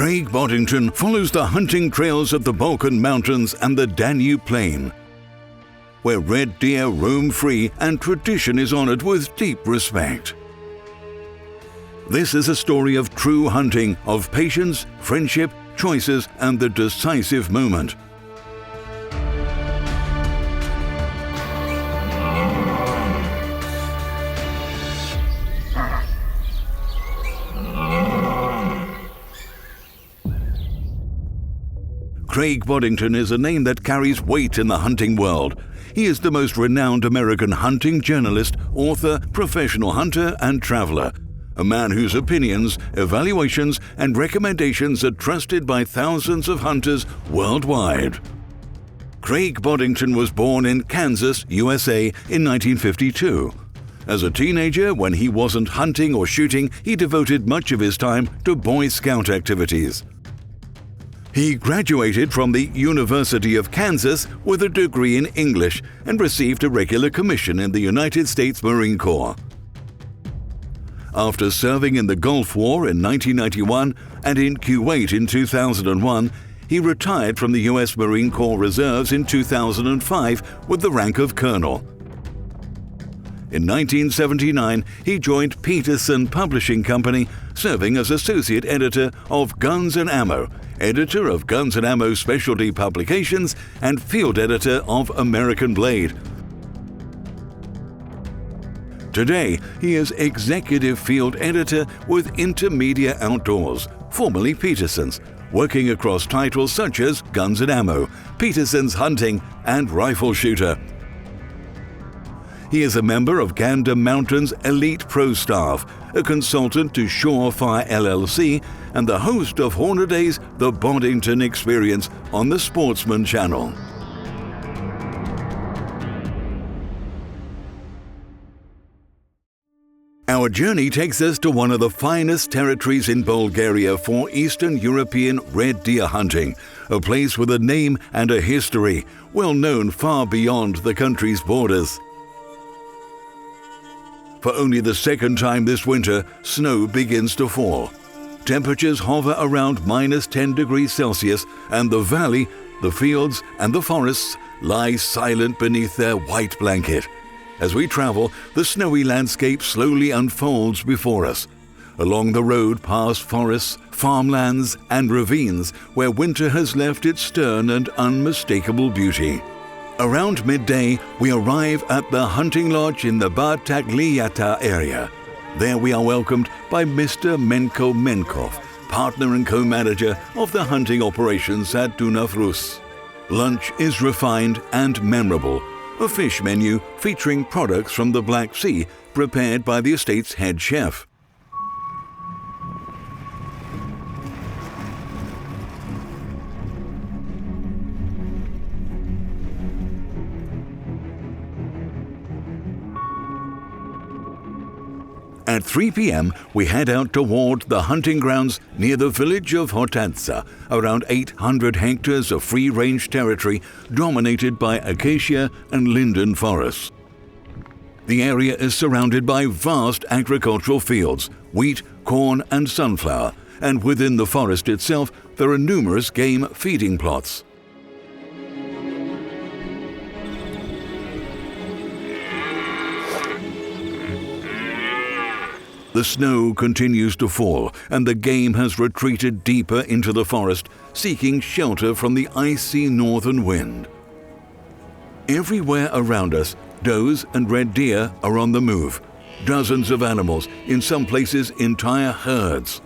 Craig Boddington follows the hunting trails of the Balkan Mountains and the Danube Plain, where red deer roam free and tradition is honored with deep respect. This is a story of true hunting, of patience, friendship, choices, and the decisive moment. Craig Boddington is a name that carries weight in the hunting world. He is the most renowned American hunting journalist, author, professional hunter, and traveler. A man whose opinions, evaluations, and recommendations are trusted by thousands of hunters worldwide. Craig Boddington was born in Kansas, USA in 1952. As a teenager, when he wasn't hunting or shooting, he devoted much of his time to Boy Scout activities. He graduated from the University of Kansas with a degree in English and received a regular commission in the United States Marine Corps. After serving in the Gulf War in 1991 and in Kuwait in 2001, he retired from the U.S. Marine Corps Reserves in 2005 with the rank of colonel. In 1979, he joined Peterson Publishing Company, serving as associate editor of Guns and Ammo, editor of Guns and Ammo Specialty Publications, and field editor of American Blade. Today, he is executive field editor with Intermedia Outdoors, formerly Peterson's, working across titles such as Guns and Ammo, Peterson's Hunting, and Rifle Shooter. He is a member of Balkan Mountains Elite Pro Staff, a consultant to Surefire LLC, and the host of Hornaday's The Boddington Experience on the Sportsman Channel. Our journey takes us to one of the finest territories in Bulgaria for Eastern European red deer hunting, a place with a name and a history, well known far beyond the country's borders. For only the second time this winter, snow begins to fall. Temperatures hover around -10 degrees Celsius, and the valley, the fields, and the forests lie silent beneath their white blanket. As we travel, the snowy landscape slowly unfolds before us. Along the road past forests, farmlands, and ravines where winter has left its stern and unmistakable beauty. Around midday, we arrive at the hunting lodge in the Bartagliata area. There we are welcomed by Mr. Menko Menkov, partner and co-manager of the hunting operations at Danube Plain. Lunch is refined and memorable, a fish menu featuring products from the Black Sea prepared by the estate's head chef. At 3 p.m., we head out toward the hunting grounds near the village of Hotadza, around 800 hectares of free-range territory dominated by acacia and linden forests. The area is surrounded by vast agricultural fields, wheat, corn, and sunflower, and within the forest itself there are numerous game feeding plots. The snow continues to fall, and the game has retreated deeper into the forest, seeking shelter from the icy northern wind. Everywhere around us, does and red deer are on the move. Dozens of animals, in some places entire herds.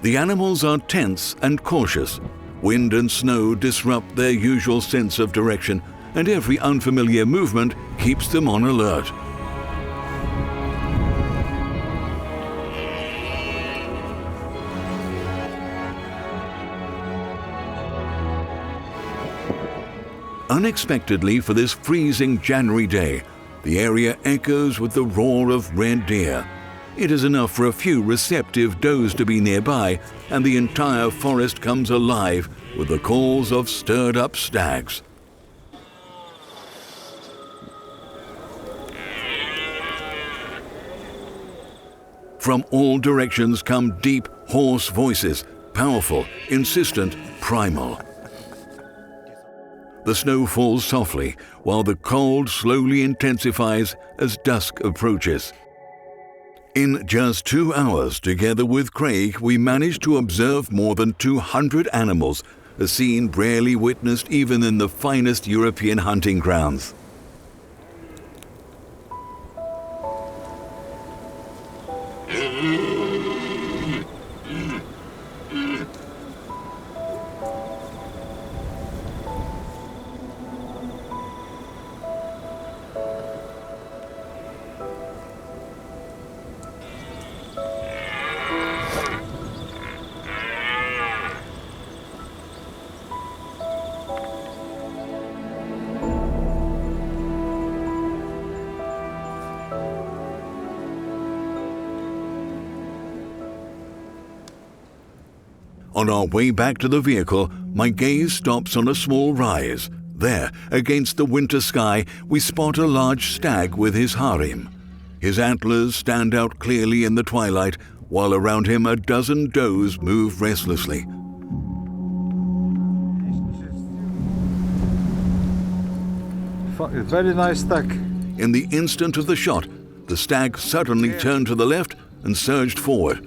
The animals are tense and cautious. Wind and snow disrupt their usual sense of direction, and every unfamiliar movement keeps them on alert. Unexpectedly for this freezing January day, the area echoes with the roar of red deer. It is enough for a few receptive does to be nearby, and the entire forest comes alive with the calls of stirred-up stags. From all directions come deep, hoarse voices, powerful, insistent, primal. The snow falls softly, while the cold slowly intensifies as dusk approaches. In just 2 hours, together with Craig, we managed to observe more than 200 animals, a scene rarely witnessed even in the finest European hunting grounds. On our way back to the vehicle, my gaze stops on a small rise. There, against the winter sky, we spot a large stag with his harem. His antlers stand out clearly in the twilight, while around him a dozen does move restlessly. Very nice stag. In the instant of the shot, the stag suddenly turned to the left and surged forward.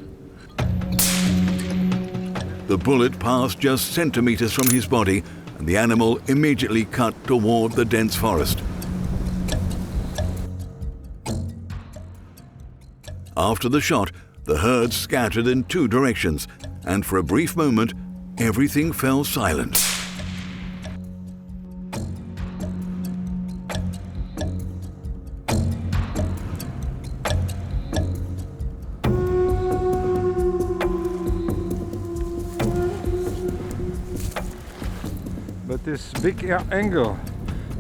The bullet passed just centimeters from his body, and the animal immediately cut toward the dense forest. After the shot, the herd scattered in 2 directions, and for a brief moment, everything fell silent. But this big angle,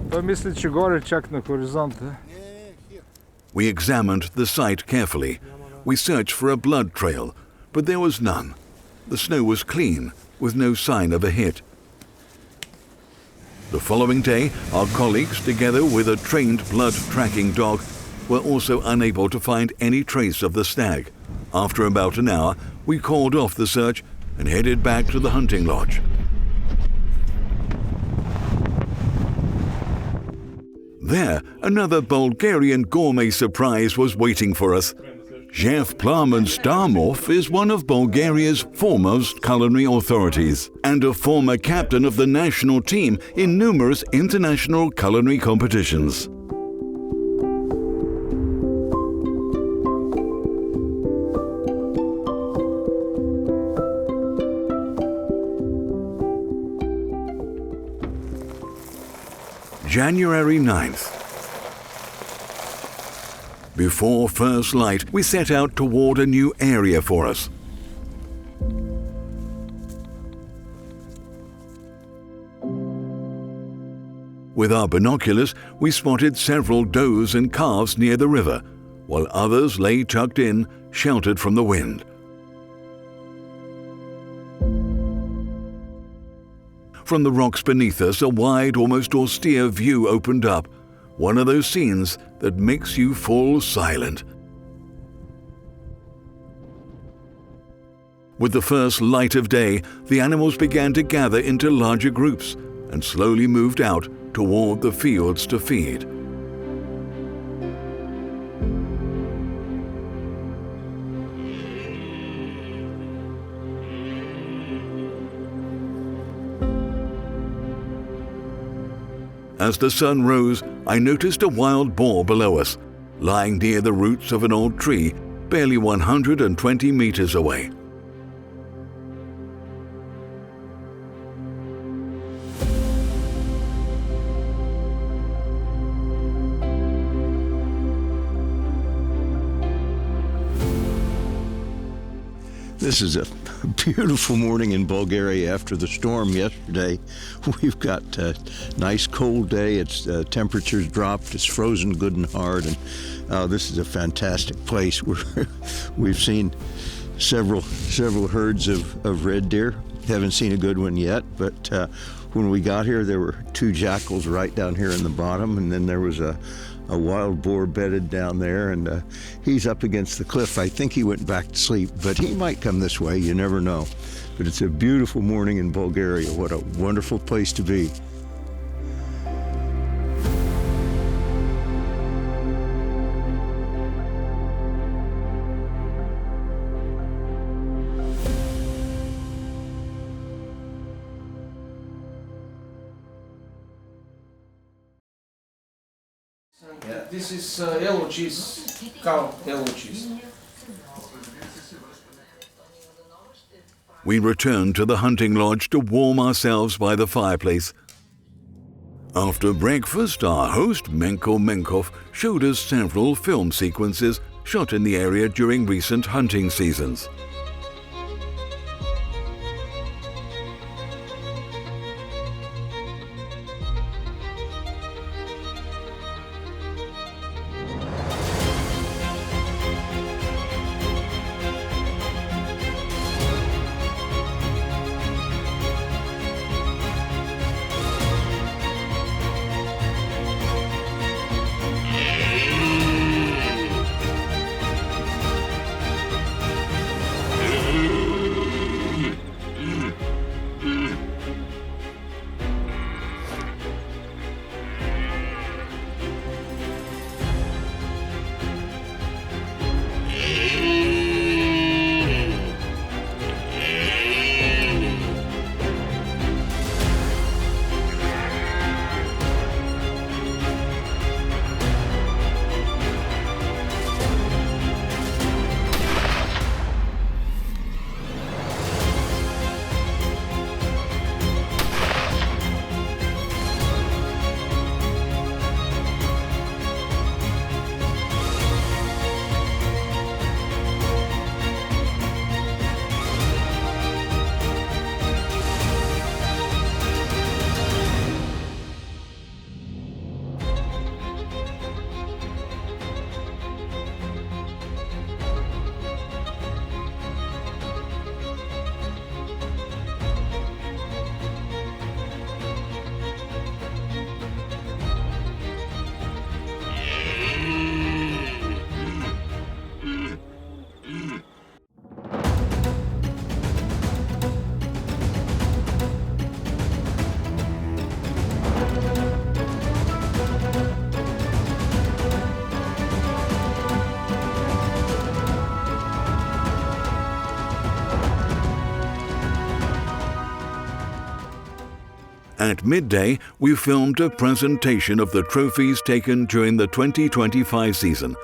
pomyśleć czy góry czak na horyzoncie. We examined the site carefully. We searched for a blood trail, but there was none. The snow was clean, with no sign of a hit. The following day, our colleagues, together with a trained blood-tracking dog, were also unable to find any trace of the stag. After about an hour, we called off the search and headed back to the hunting lodge. There, another Bulgarian gourmet surprise was waiting for us. Chef Plamen Starmov is one of Bulgaria's foremost culinary authorities and a former captain of the national team in numerous international culinary competitions. January 9th. Before first light, we set out toward a new area for us. With our binoculars, we spotted several does and calves near the river, while others lay tucked in, sheltered from the wind. From the rocks beneath us, a wide, almost austere view opened up, one of those scenes that makes you fall silent. With the first light of day, the animals began to gather into larger groups and slowly moved out toward the fields to feed. As the sun rose, I noticed a wild boar below us, lying near the roots of an old tree, barely 120 meters away. This is a beautiful morning in Bulgaria after the storm yesterday. We've got a nice cold day. It's temperatures dropped. It's frozen good and hard, and this is a fantastic place. We've seen several herds of red deer. Haven't seen a good one yet, but when we got here, there were 2 jackals right down here in the bottom, and then there was a a wild boar bedded down there, and he's up against the cliff. I think he went back to sleep, but he might come this way. You never know. But it's a beautiful morning in Bulgaria. What a wonderful place to be. This is yellow cheese, cow yellow cheese. We returned to the hunting lodge to warm ourselves by the fireplace. After breakfast, our host, Menko Menkov, showed us several film sequences shot in the area during recent hunting seasons. At midday, we filmed a presentation of the trophies taken during the 2025 season.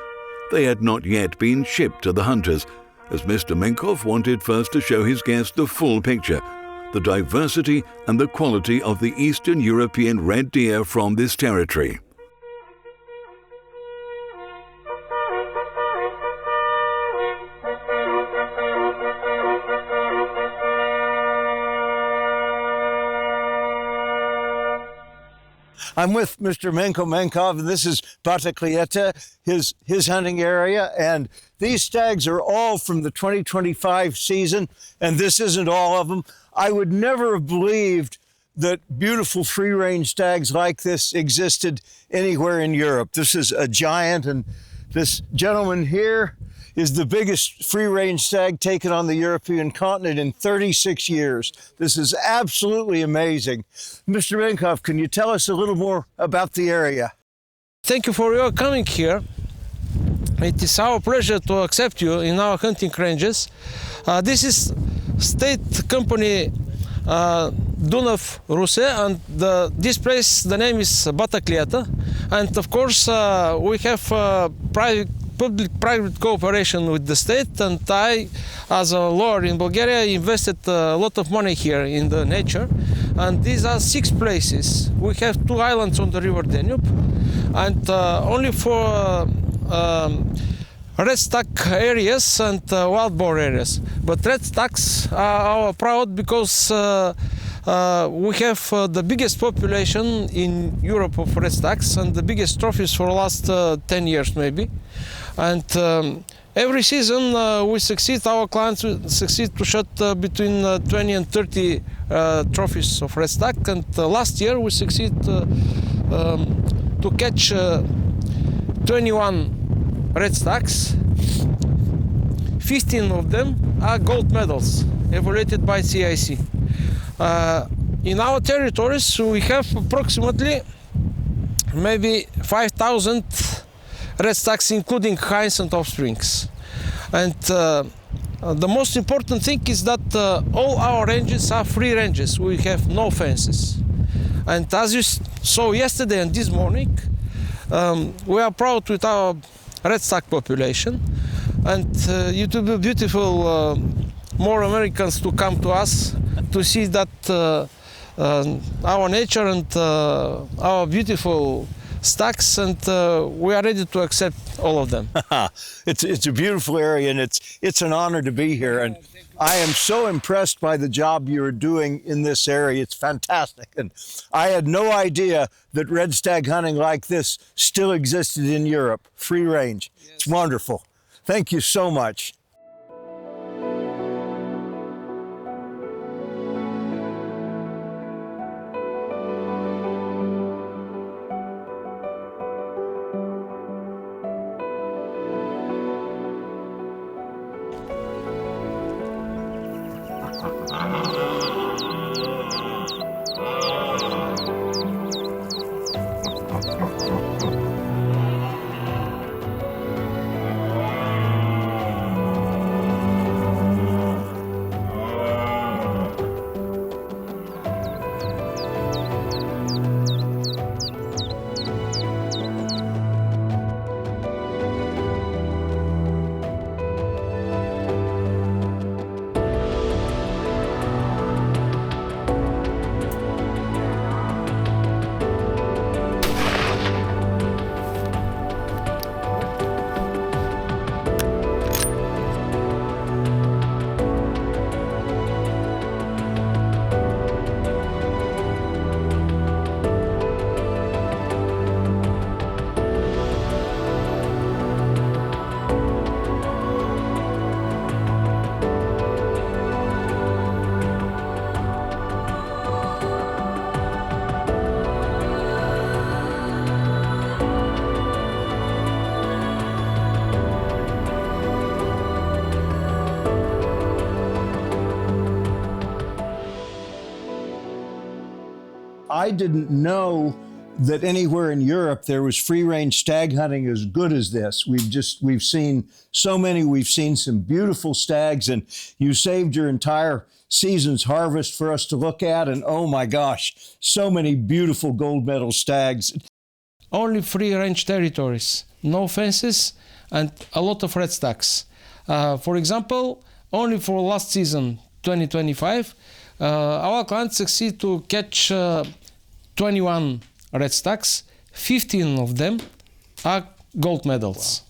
They had not yet been shipped to the hunters, as Mr. Menkov wanted first to show his guests the full picture, the diversity and the quality of the Eastern European red deer from this territory. I'm with Mr. Menko Menkov, and this is Bataklieta, his hunting area, and these stags are all from the 2025 season, and this isn't all of them. I would never have believed that beautiful free-range stags like this existed anywhere in Europe. This is a giant, and this gentleman here is the biggest free-range stag taken on the European continent in 36 years. This is absolutely amazing. Mr. Menkov, can you tell us a little more about the area? Thank you for your coming here. It is our pleasure to accept you in our hunting ranges. This is state company Danube Ruse, and this place, the name is Bataklieta, and of course we have public-private cooperation with the state, and I, as a lawyer in Bulgaria, invested a lot of money here in the nature. And these are 6 places. We have 2 islands on the river Danube, and only for red stack areas and wild boar areas. But red stacks are our proud because we have the biggest population in Europe of red stacks and the biggest trophies for the last 10 years maybe. And every season we succeed, our clients succeed to shoot between 20 and 30 trophies of red stack. And last year we succeed to catch 21 red stacks. 15 of them are gold medals evaluated by CIC. In our territories, we have approximately maybe 5,000 red stacks, including hinds and offsprings. And the most important thing is that all our ranges are free ranges. We have no fences. And as you saw yesterday and this morning, we are proud with our red stack population. And it will be beautiful more Americans to come to us to see that our nature and our beautiful stacks, and we are ready to accept all of them. It's a beautiful area, and it's an honor to be here. And I am so impressed by the job you're doing in this area. It's fantastic. And I had no idea that red stag hunting like this still existed in Europe, free range. Yes. It's wonderful. Thank you so much. I didn't know that anywhere in Europe there was free-range stag hunting as good as this. We've seen so many. We've seen some beautiful stags, and you saved your entire season's harvest for us to look at. And oh my gosh, so many beautiful gold medal stags. Only free-range territories, no fences, and a lot of red stacks. For example, only for last season, 2025, our clients succeed to catch 21 red stacks. 15 of them are gold medals.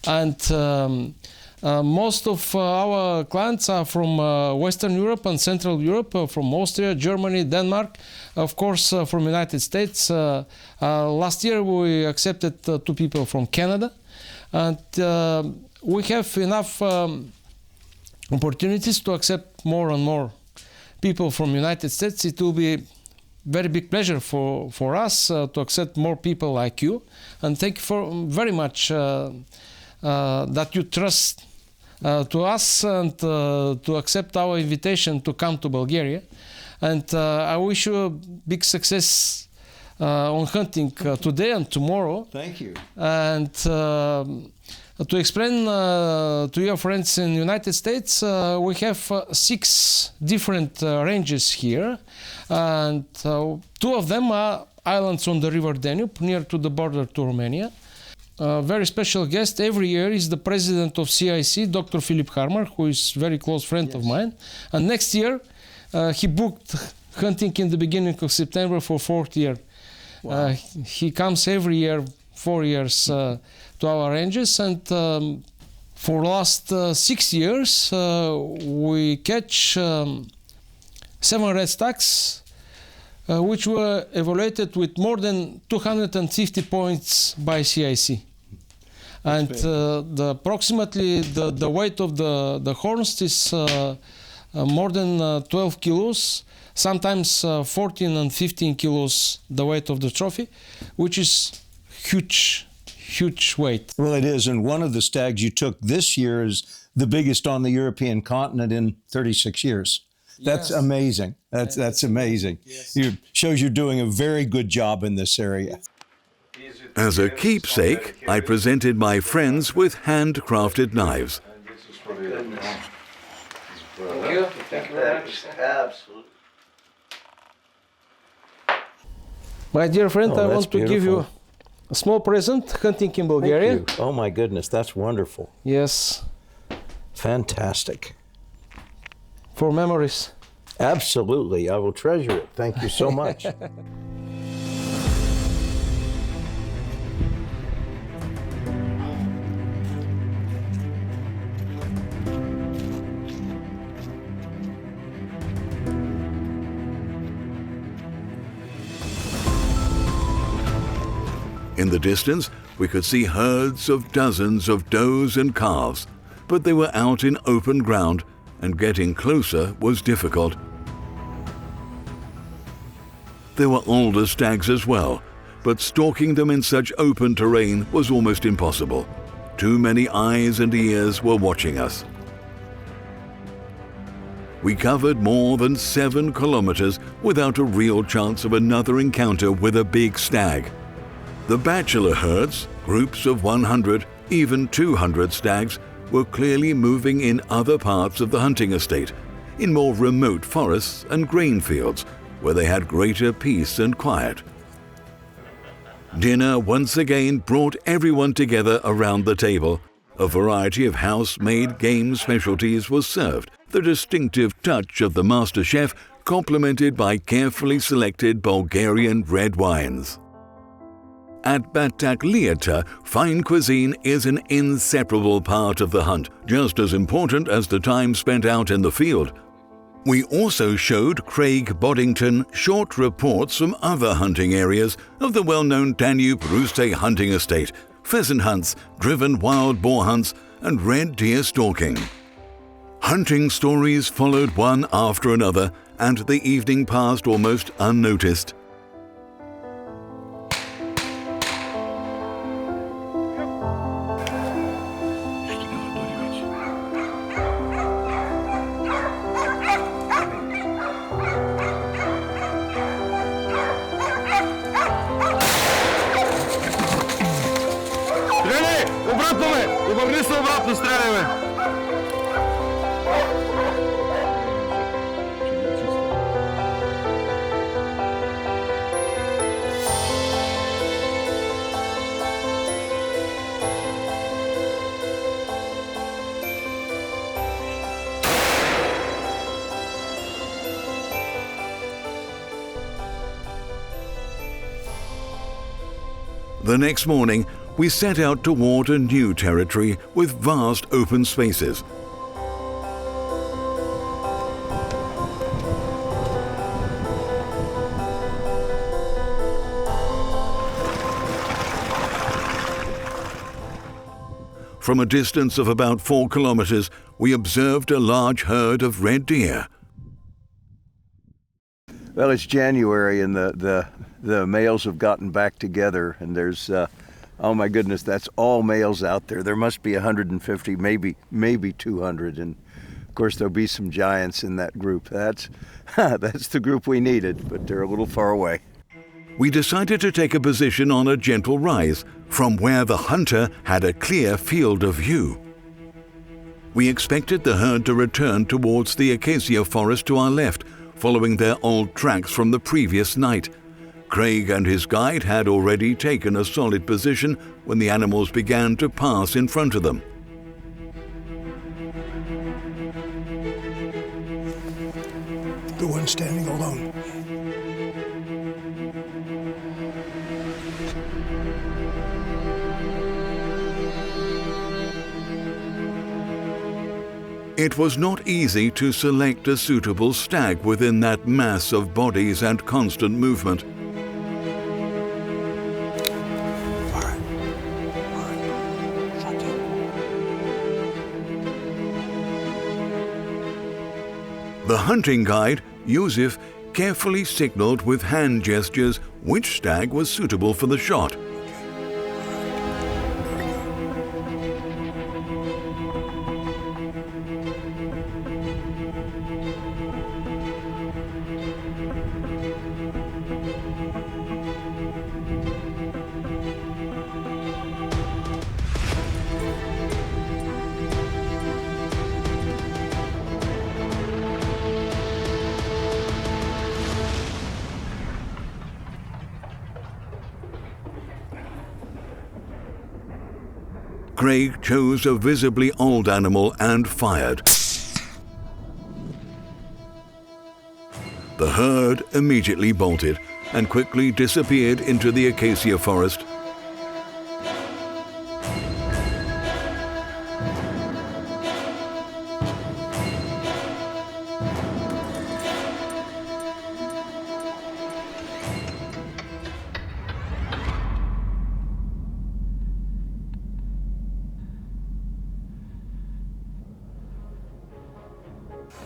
Wow. And most of our clients are from Western Europe and Central Europe, from Austria, Germany, Denmark, of course from United States. Last year we accepted 2 people from Canada, and we have enough opportunities to accept more and more people from United States. It will be very big pleasure for us to accept more people like you, and thank you very much that you trust to us and to accept our invitation to come to Bulgaria. And I wish you a big success on hunting today and tomorrow. Thank you. And to explain to your friends in the United States, we have 6 different ranges here, and 2 of them are islands on the river Danube, near to the border to Romania. A very special guest every year is the president of CIC, Dr. Philip Harmer, who is a very close friend of mine. And next year, he booked hunting in the beginning of September for 4th year. Wow. He comes every year, 4 years, to our ranges, and for last 6 years, we catch 7 red stacks, which were evaluated with more than 250 points by CIC. And approximately the weight of the horns is more than 12 kilos, sometimes 14 and 15 kilos the weight of the trophy, which is huge weight. Well, it is. And one of the stags you took this year is the biggest on the European continent in 36 years. That's Yes. amazing. That's amazing. Yes. It shows you're doing a very good job in this area. As a keepsake, I presented my friends with handcrafted knives. Thank you. Thank you very much. Absolutely. My dear friend, Oh, I that's want to give you beautiful. a small present, hunting in Bulgaria. Oh my goodness, that's wonderful. Yes, Fantastic. for memories. Absolutely. I will treasure it. Thank you so much. In the distance, we could see herds of dozens of does and calves, but they were out in open ground, and getting closer was difficult. There were older stags as well, but stalking them in such open terrain was almost impossible. Too many eyes and ears were watching us. We covered more than 7 kilometers without a real chance of another encounter with a big stag. The bachelor herds, groups of 100, even 200 stags, were clearly moving in other parts of the hunting estate, in more remote forests and grain fields, where they had greater peace and quiet. Dinner once again brought everyone together around the table. A variety of house-made game specialties was served, the distinctive touch of the master chef complemented by carefully selected Bulgarian red wines. At Batakliata, fine cuisine is an inseparable part of the hunt, just as important as the time spent out in the field. We also showed Craig Boddington short reports from other hunting areas of the well-known Danube Plain hunting estate, pheasant hunts, driven wild boar hunts, and red deer stalking. Hunting stories followed one after another, and the evening passed almost unnoticed. The next morning, we set out toward a new territory with vast open spaces. From a distance of about 4 kilometers, we observed a large herd of red deer. Well, it's January and the males have gotten back together, and there's, oh my goodness, that's all males out there. There must be 150, maybe 200, and of course there'll be some giants in that group. That's the group we needed, but they're a little far away. We decided to take a position on a gentle rise from where the hunter had a clear field of view. We expected the herd to return towards the acacia forest to our left, following their old tracks from the previous night. Craig and his guide had already taken a solid position when the animals began to pass in front of them. The one standing alone. It was not easy to select a suitable stag within that mass of bodies and constant movement. All right. Shut down. The hunting guide, Yusuf, carefully signaled with hand gestures which stag was suitable for the shot. Craig chose a visibly old animal and fired. The herd immediately bolted and quickly disappeared into the acacia forest.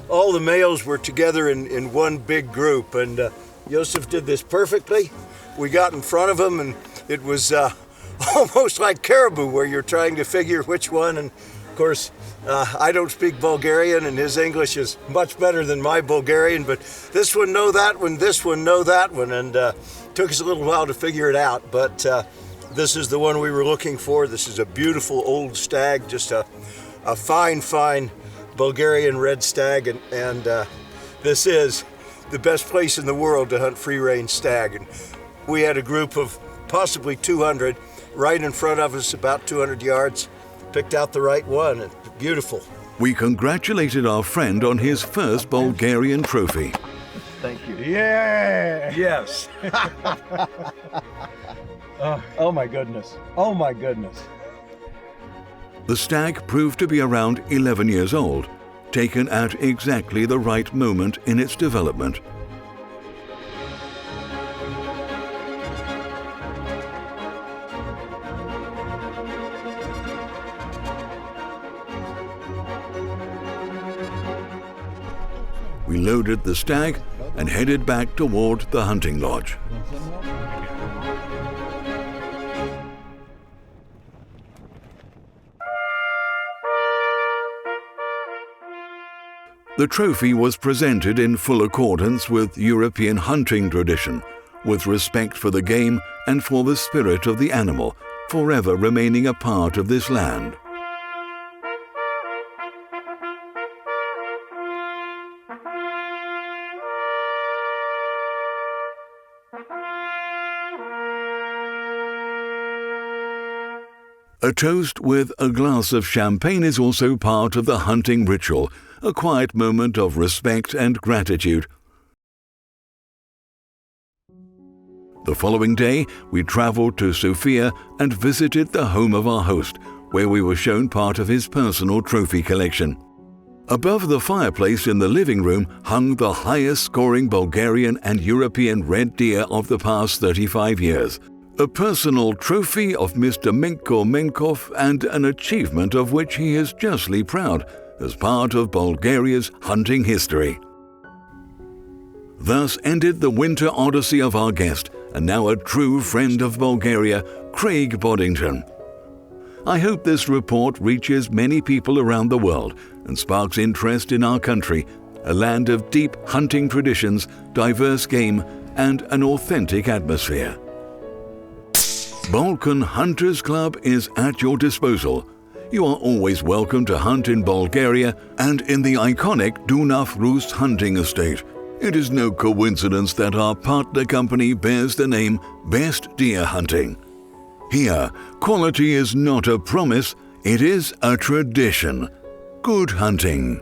All the males were together in one big group, and Joseph did this perfectly. We got in front of him, and it was almost like caribou, where you're trying to figure which one. And of course, I don't speak Bulgarian, and his English is much better than my Bulgarian, but this one know that one, this one know that one, and took us a little while to figure it out, but this is the one we were looking for. This is a beautiful old stag, just a fine Bulgarian red stag, and this is the best place in the world to hunt free-range stag. And we had a group of possibly 200 right in front of us, about 200 yards, picked out the right one, and beautiful. We congratulated our friend on his first Bulgarian trophy. Thank you. Yeah! Yes. Oh my goodness. Oh my goodness. The stag proved to be around 11 years old, taken at exactly the right moment in its development. We loaded the stag and headed back toward the hunting lodge. The trophy was presented in full accordance with European hunting tradition, with respect for the game and for the spirit of the animal, forever remaining a part of this land. A toast with a glass of champagne is also part of the hunting ritual, a quiet moment of respect and gratitude. The following day, we traveled to Sofia and visited the home of our host, where we were shown part of his personal trophy collection. Above the fireplace in the living room hung the highest-scoring Bulgarian and European red deer of the past 35 years. A personal trophy of Mr. Minko Menkov and an achievement of which he is justly proud as part of Bulgaria's hunting history. Thus ended the winter odyssey of our guest, and now a true friend of Bulgaria, Craig Boddington. I hope this report reaches many people around the world and sparks interest in our country, a land of deep hunting traditions, diverse game, and an authentic atmosphere. Balkan Hunters Club is at your disposal. You are always welcome to hunt in Bulgaria and in the iconic Danube Rus hunting estate. It is no coincidence that our partner company bears the name Best Deer Hunting. Here, quality is not a promise, it is a tradition. Good hunting.